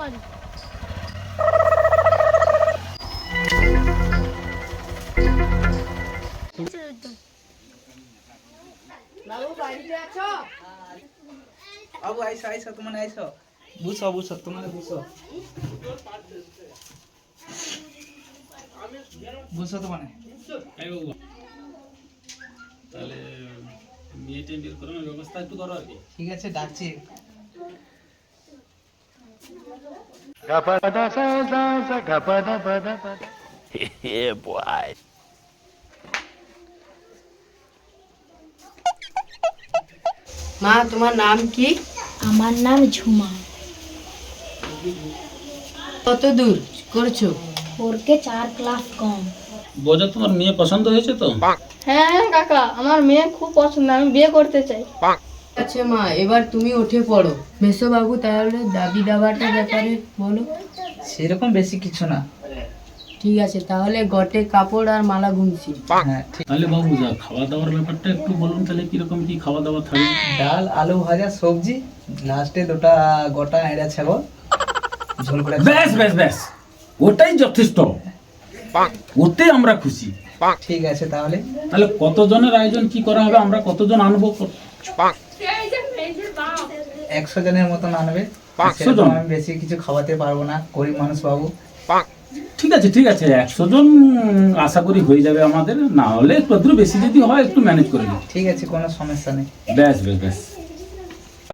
পারি। বাবু বাড়িতে আছো? বাবু আইসো আইসো, তোমার আইসো, বুঝো বুঝো, তোমার বুঝো বুঝো তোমার। এই বাবু, তাহলে মেয়েটে বের করানোর ব্যবস্থা একটু করো আর কি। ঠিক আছে, ডাকছি। মা, তোমার নাম কি? আমার নাম ঝুমা। কত দূর করছো? ওরকে 4 ক্লাস কম। বোঝো, তোমার মেয়ে পছন্দ হয়েছে তো? হ্যাঁ কাকা, আমার মেয়ে খুব পছন্দ, আমি বিয়ে করতে চাই। আচ্ছা মা, এবার তুমি উঠে পড়ো। মেসো বাবু, তাহলে দাবি দাবাটার ব্যাপারে বলো। সেরকম বেশি কিছু না। ঠিক আছে, তাহলে গটে কাপড় আর মালা গুনছি। হ্যাঁ ঠিক। তাহলে বাবু, যা খাওয়া দাওয়ার ব্যাপারটা একটু বলুন, তাহলে কিরকম কি খাওয়া দাওয়া থাকবে? ডাল, আলু ভাজা, সবজি, লাস্টে দুটা গোটা এড়া ছাগল ঝোল করে। ব্যাস ব্যাস ব্যাস, ওটাই যথেষ্ট, ওতে আমরা খুশি। ঠিক আছে তাহলে। তাহলে কতজনের আয়োজন কি করা হবে, আমরা কতজন আনবো? 100 জনের মতন আনবে। 100 জন? সেরকম আমি বেশি কিছু খাওয়াতে পারবো না, গরিব মানুষ বাবু। ঠিক আছে ঠিক আছে, 100 জন আশা করি হয়ে যাবে আমাদের, না হলে একটু বেশি যদি হয় একটু ম্যানেজ করে দিই। ঠিক আছে, কোনো সমস্যা নেই। ব্যাস ব্যাস ব্যাস।